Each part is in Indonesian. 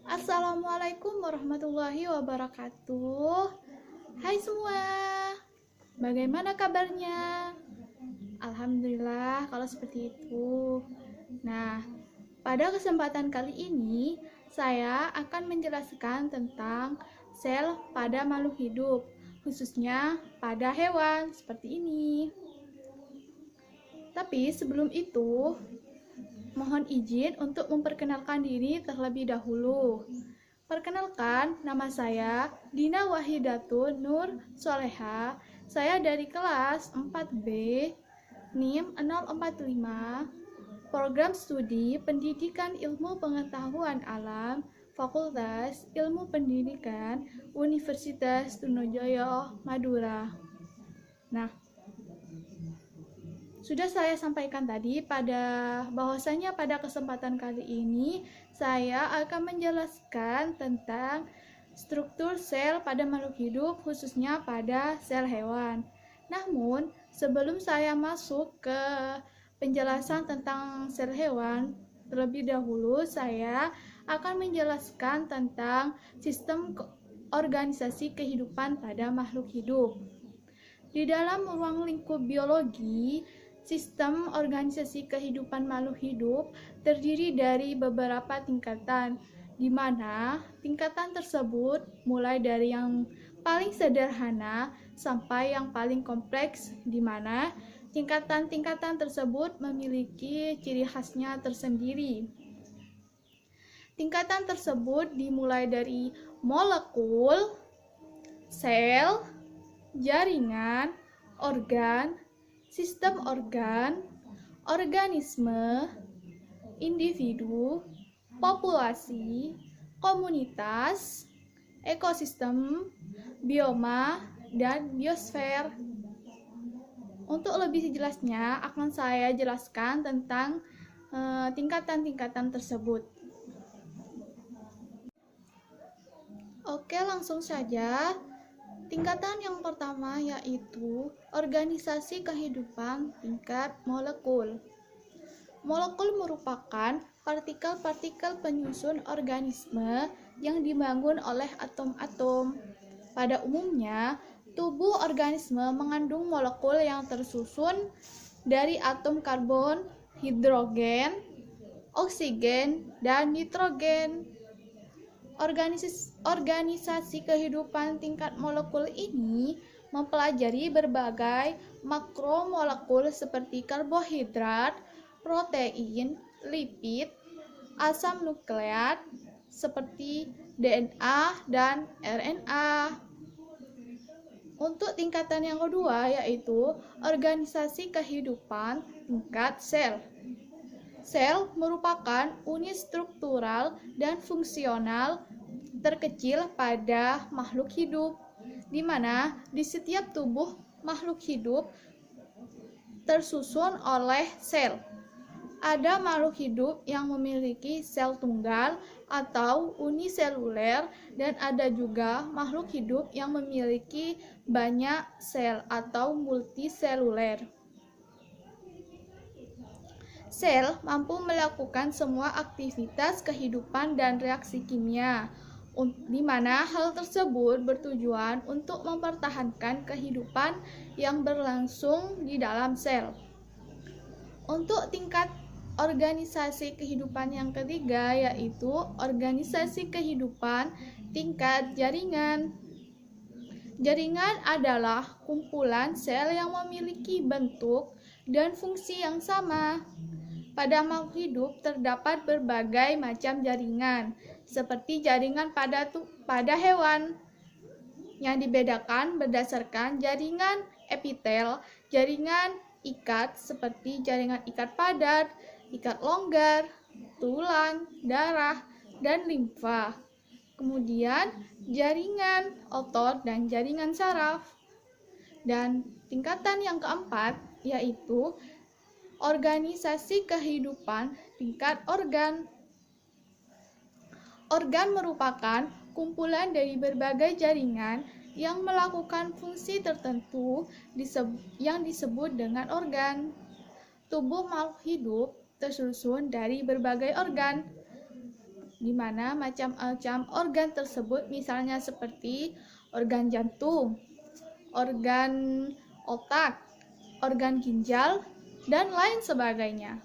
Assalamualaikum warahmatullahi wabarakatuh. Hai semua, bagaimana kabarnya? Alhamdulillah kalau seperti itu. Nah, pada kesempatan kali ini saya akan menjelaskan tentang sel pada makhluk hidup, khususnya pada hewan seperti ini. Tapi sebelum itu, mohon izin untuk memperkenalkan diri terlebih dahulu. Perkenalkan, nama saya Dina Wahidatun Nur Soleha. Saya dari kelas 4B, NIM 045, Program Studi Pendidikan Ilmu Pengetahuan Alam, Fakultas Ilmu Pendidikan, Universitas Trunojoyo, Madura. Nah, sudah saya sampaikan tadi bahwasanya pada kesempatan kali ini saya akan menjelaskan tentang struktur sel pada makhluk hidup, khususnya pada sel hewan. Namun, sebelum saya masuk ke penjelasan tentang sel hewan, terlebih dahulu saya akan menjelaskan tentang sistem organisasi kehidupan pada makhluk hidup. Di dalam ruang lingkup biologi, sistem organisasi kehidupan makhluk hidup terdiri dari beberapa tingkatan, di mana tingkatan tersebut mulai dari yang paling sederhana sampai yang paling kompleks, di mana tingkatan-tingkatan tersebut memiliki ciri khasnya tersendiri. Tingkatan tersebut dimulai dari molekul, sel, jaringan, organ, sistem organ, organisme, individu, populasi, komunitas, ekosistem, bioma, dan biosfer. Untuk lebih jelasnya akan saya jelaskan tentang tingkatan-tingkatan tersebut. Oke, langsung saja. Tingkatan yang pertama yaitu organisasi kehidupan tingkat molekul. Molekul merupakan partikel-partikel penyusun organisme yang dibangun oleh atom-atom. Pada umumnya, tubuh organisme mengandung molekul yang tersusun dari atom karbon, hidrogen, oksigen, dan nitrogen. Organisasi kehidupan tingkat molekul ini mempelajari berbagai makromolekul seperti karbohidrat, protein, lipid, asam nukleat seperti DNA dan RNA. Untuk tingkatan yang kedua yaitu organisasi kehidupan tingkat sel. Sel merupakan unit struktural dan fungsional terkecil pada makhluk hidup, di mana di setiap tubuh makhluk hidup tersusun oleh sel. Ada makhluk hidup yang memiliki sel tunggal atau uniseluler, dan ada juga makhluk hidup yang memiliki banyak sel atau multiseluler. Sel mampu melakukan semua aktivitas kehidupan dan reaksi kimia, di mana hal tersebut bertujuan untuk mempertahankan kehidupan yang berlangsung di dalam sel. Untuk tingkat organisasi kehidupan yang ketiga yaitu organisasi kehidupan tingkat jaringan. Jaringan adalah kumpulan sel yang memiliki bentuk dan fungsi yang sama. Pada makhluk hidup terdapat berbagai macam jaringan, seperti jaringan pada hewan, yang dibedakan berdasarkan jaringan epitel, jaringan ikat seperti jaringan ikat padat, ikat longgar, tulang, darah, dan limfa. Kemudian jaringan otot dan jaringan saraf. Dan tingkatan yang keempat yaitu organisasi kehidupan tingkat organ. Organ merupakan kumpulan dari berbagai jaringan yang melakukan fungsi tertentu yang disebut dengan organ. Tubuh makhluk hidup tersusun dari berbagai organ. di mana macam-macam organ tersebut misalnya seperti organ jantung, organ otak, organ ginjal, dan lain sebagainya.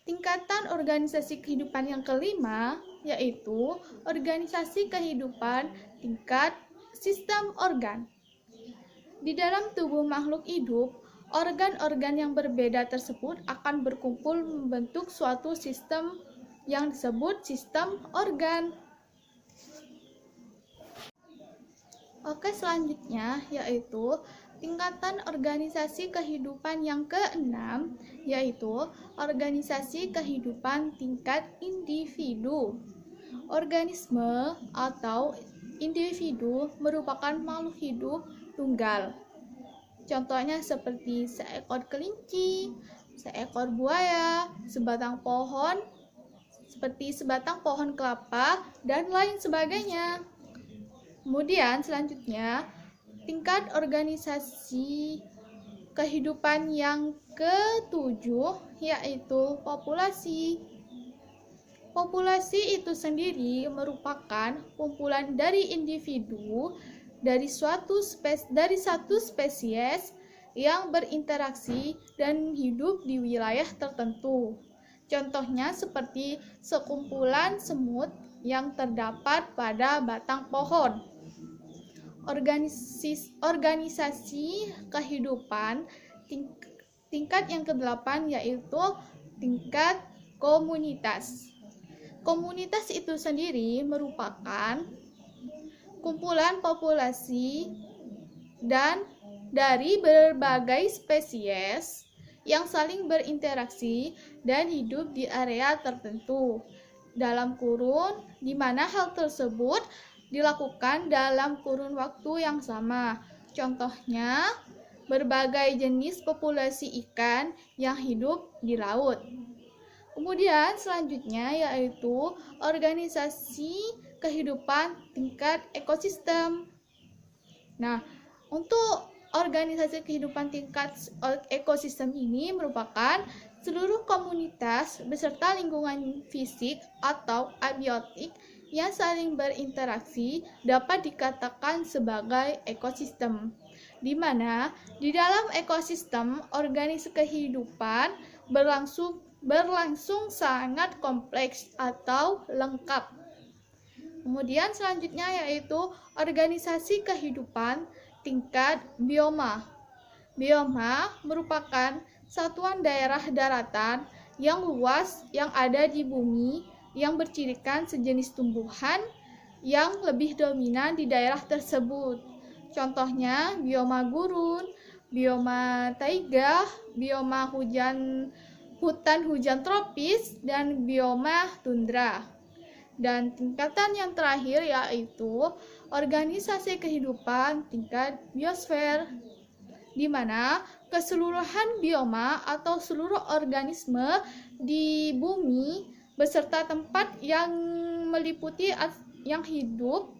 Tingkatan organisasi kehidupan yang kelima yaitu organisasi kehidupan tingkat sistem organ. Di dalam tubuh makhluk hidup, organ-organ yang berbeda tersebut akan berkumpul membentuk suatu sistem yang disebut sistem organ. Oke, selanjutnya yaitu tingkatan organisasi kehidupan yang keenam, yaitu organisasi kehidupan tingkat individu. Organisme atau individu merupakan makhluk hidup tunggal. Contohnya seperti seekor kelinci, seekor buaya, sebatang pohon, seperti sebatang pohon kelapa, dan lain sebagainya. Kemudian selanjutnya, tingkat organisasi kehidupan yang ketujuh yaitu populasi. Populasi itu sendiri merupakan kumpulan dari individu dari satu spesies yang berinteraksi dan hidup di wilayah tertentu. Contohnya seperti sekumpulan semut yang terdapat pada batang pohon. Organisasi kehidupan tingkat yang ke-8 yaitu tingkat komunitas. Komunitas itu sendiri merupakan kumpulan populasi dan dari berbagai spesies yang saling berinteraksi dan hidup di area tertentu dalam kurun di mana hal tersebut dilakukan dalam kurun waktu yang sama. Contohnya, berbagai jenis populasi ikan yang hidup di laut. Kemudian selanjutnya yaitu organisasi kehidupan tingkat ekosistem. Nah, untuk organisasi kehidupan tingkat ekosistem ini merupakan seluruh komunitas beserta lingkungan fisik atau abiotik yang saling berinteraksi dapat dikatakan sebagai ekosistem, di mana di dalam ekosistem organisasi kehidupan berlangsung sangat kompleks atau lengkap. Kemudian selanjutnya yaitu organisasi kehidupan tingkat bioma. Bioma merupakan satuan daerah daratan yang luas yang ada di bumi yang bercirikan sejenis tumbuhan yang lebih dominan di daerah tersebut. Contohnya bioma gurun, bioma taiga, bioma hutan hujan tropis, dan bioma tundra. Dan tingkatan yang terakhir yaitu organisasi kehidupan tingkat biosfer, di mana keseluruhan bioma atau seluruh organisme di bumi beserta tempat yang meliputi yang hidup,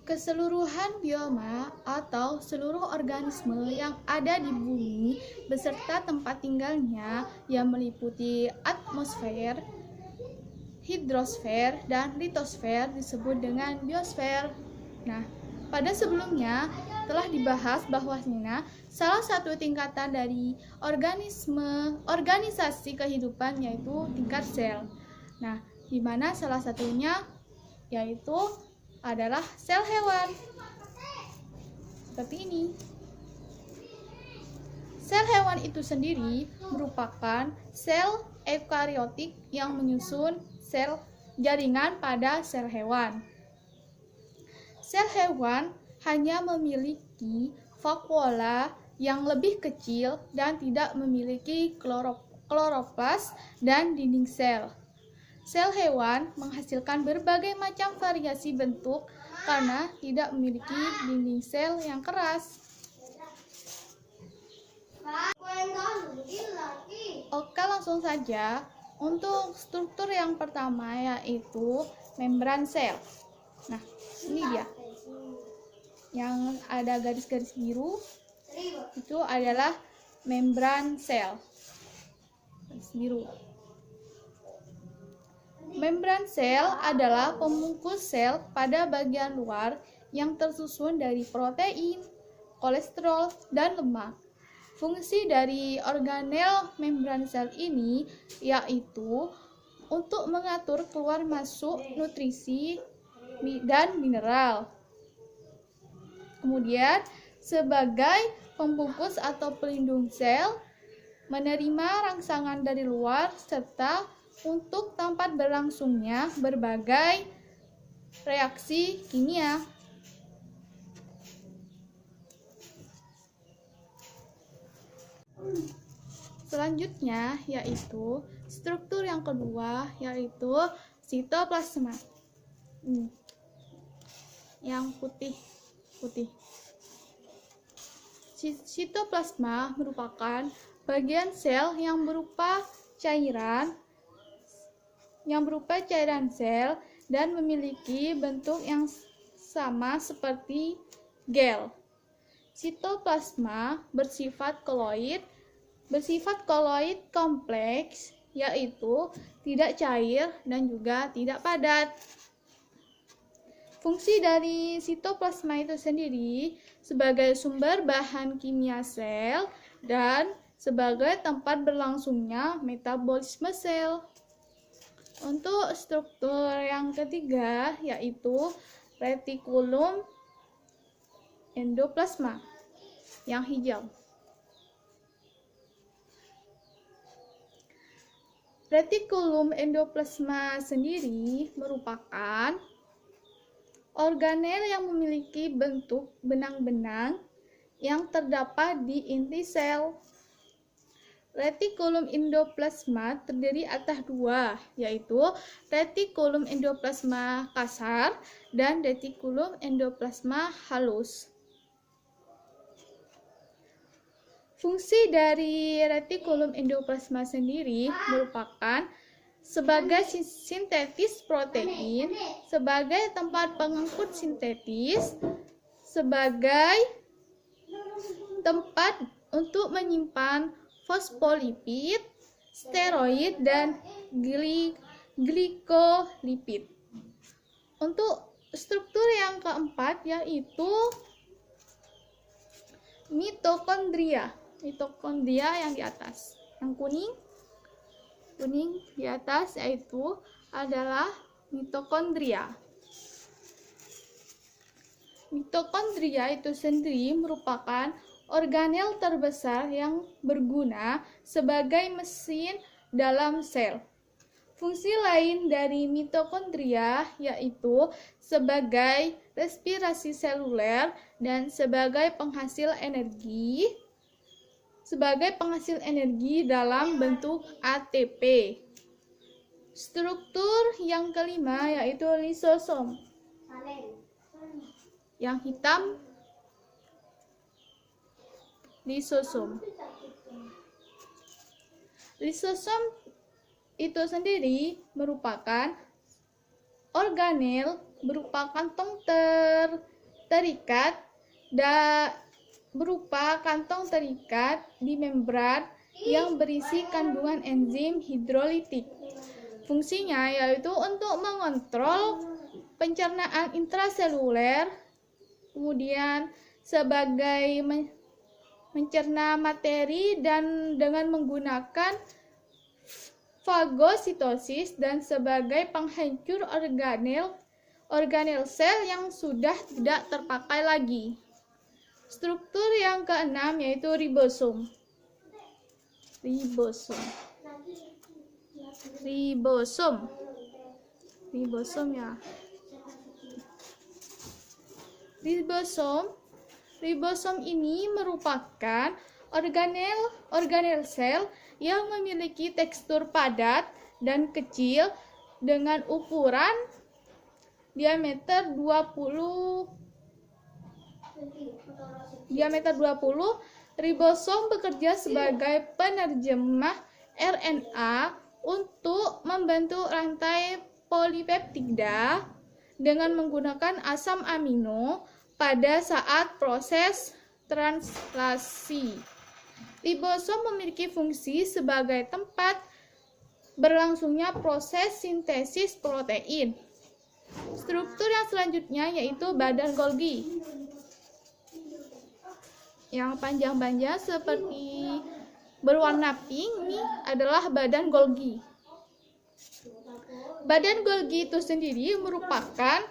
keseluruhan bioma atau seluruh organisme yang ada di bumi beserta tempat tinggalnya yang meliputi atmosfer, hidrosfer, dan litosfer disebut dengan biosfer. Nah, pada sebelumnya telah dibahas bahwasanya salah satu tingkatan dari organisasi kehidupan yaitu tingkat sel. Nah, di mana salah satunya yaitu adalah sel hewan. Seperti ini. Sel hewan itu sendiri merupakan sel eukariotik yang menyusun sel jaringan pada sel hewan. Sel hewan hanya memiliki vakuola yang lebih kecil dan tidak memiliki kloroplas dan dinding sel. Sel hewan menghasilkan berbagai macam variasi bentuk karena tidak memiliki dinding sel yang keras. Oke, langsung saja. Untuk struktur yang pertama yaitu membran sel. Nah, ini dia. Yang ada garis-garis biru itu adalah membran sel. garis biru. Membran sel adalah pembungkus sel pada bagian luar yang tersusun dari protein, kolesterol, dan lemak. Fungsi dari organel membran sel ini yaitu untuk mengatur keluar masuk nutrisi dan mineral. Kemudian, sebagai pembungkus atau pelindung sel, menerima rangsangan dari luar serta untuk tempat berlangsungnya berbagai reaksi kimia. Selanjutnya yaitu struktur yang kedua yaitu sitoplasma. Yang putih. Sitoplasma merupakan bagian sel yang berupa cairan sel dan memiliki bentuk yang sama seperti gel. Sitoplasma bersifat koloid kompleks, yaitu tidak cair dan juga tidak padat. Fungsi dari sitoplasma itu sendiri sebagai sumber bahan kimia sel dan sebagai tempat berlangsungnya metabolisme sel. Untuk struktur yang ketiga yaitu retikulum endoplasma yang hijau. Retikulum endoplasma sendiri merupakan organel yang memiliki bentuk benang-benang yang terdapat di inti sel. Retikulum endoplasma terdiri atas dua, yaitu retikulum endoplasma kasar dan retikulum endoplasma halus. Fungsi dari retikulum endoplasma sendiri merupakan sebagai sintetis protein, sebagai tempat pengangkut sintetis, sebagai tempat untuk menyimpan fosfolipid, steroid, dan glikolipid. Untuk struktur yang keempat yaitu mitokondria. Mitokondria yang di atas, yang kuning di atas yaitu adalah mitokondria. Mitokondria itu sendiri merupakan organel terbesar yang berguna sebagai mesin dalam sel. Fungsi lain dari mitokondria yaitu sebagai respirasi seluler dan sebagai penghasil energi dalam bentuk ATP. Struktur yang kelima yaitu lisosom. Yang hitam lisosom. Lisosom itu sendiri merupakan organel berupa kantong terikat di membran yang berisi kandungan enzim hidrolitik. Fungsinya yaitu untuk mengontrol pencernaan intraseluler, kemudian sebagai mencerna materi dan dengan menggunakan fagositosis dan sebagai penghancur organel sel yang sudah tidak terpakai lagi. Struktur yang keenam yaitu ribosom. Ribosom ini merupakan organel sel yang memiliki tekstur padat dan kecil dengan ukuran diameter 20. Ribosom bekerja sebagai penerjemah RNA untuk membentuk rantai polipeptida dengan menggunakan asam amino pada saat proses translasi. Ribosom memiliki fungsi sebagai tempat berlangsungnya proses sintesis protein. Struktur yang selanjutnya yaitu badan Golgi. Yang panjang-panjang seperti berwarna pink ini adalah badan Golgi. Badan Golgi itu sendiri merupakan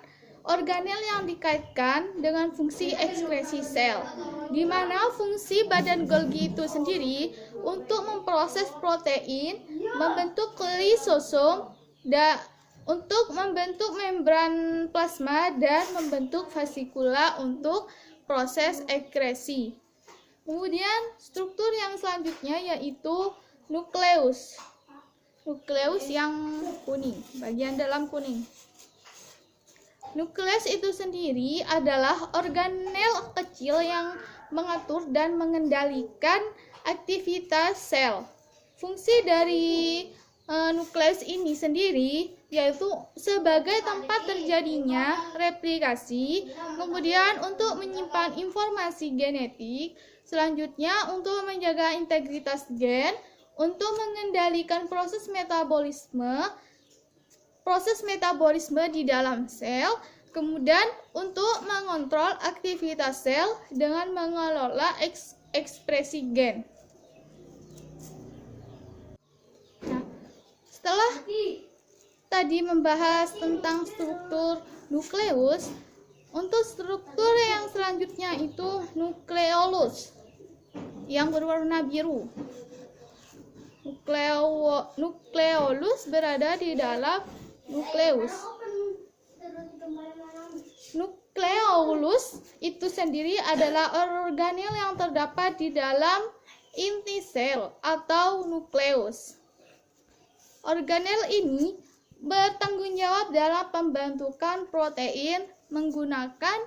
organel yang dikaitkan dengan fungsi ekskresi sel, di mana fungsi badan Golgi itu sendiri untuk memproses protein, membentuk lisosom, untuk membentuk membran plasma, dan membentuk vasikula untuk proses ekskresi. Kemudian struktur yang selanjutnya yaitu nukleus. Nukleus yang kuning, bagian dalam kuning. Nukleus itu sendiri adalah organel kecil yang mengatur dan mengendalikan aktivitas sel. Fungsi dari nukleus ini sendiri yaitu sebagai tempat terjadinya replikasi, kemudian untuk menyimpan informasi genetik, selanjutnya untuk menjaga integritas gen, untuk mengendalikan proses metabolisme di dalam sel, kemudian untuk mengontrol aktivitas sel dengan mengelola ekspresi gen. Nah, setelah tadi membahas tentang struktur nukleus, untuk struktur yang selanjutnya itu nukleolus yang berwarna biru. Nukleolus berada di dalam nukleus. Nukleolus itu sendiri adalah organel yang terdapat di dalam inti sel atau nukleus. Organel ini bertanggung jawab dalam pembentukan protein menggunakan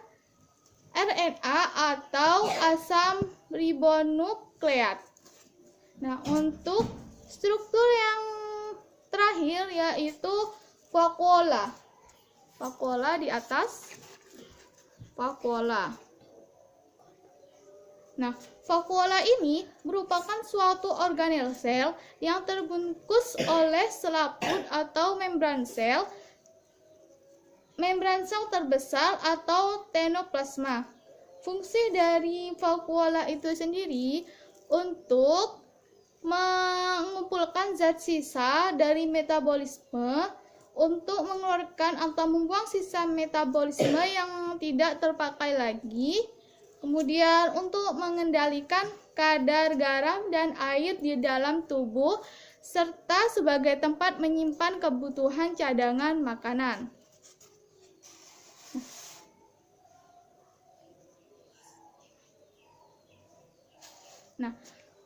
RNA atau asam ribonukleat. Nah, untuk struktur yang terakhir yaitu vakuola. Vakuola di atas. Vakuola. Nah, vakuola ini merupakan suatu organel sel yang terbungkus oleh selaput atau membran sel terbesar atau ctoplasma. Fungsi dari vakuola itu sendiri untuk mengumpulkan zat sisa dari metabolisme, untuk mengeluarkan atau membuang sisa metabolisme yang tidak terpakai lagi, kemudian untuk mengendalikan kadar garam dan air di dalam tubuh, serta sebagai tempat menyimpan kebutuhan cadangan makanan. Nah,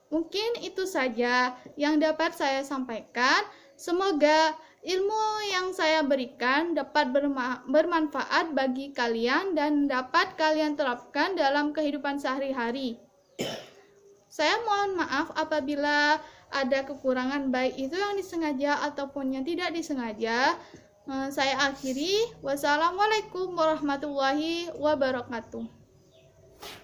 mungkin itu saja yang dapat saya sampaikan. Semoga ilmu yang saya berikan dapat bermanfaat bagi kalian dan dapat kalian terapkan dalam kehidupan sehari-hari. Saya mohon maaf apabila ada kekurangan, baik itu yang disengaja ataupun yang tidak disengaja. Saya akhiri. Wassalamualaikum warahmatullahi wabarakatuh.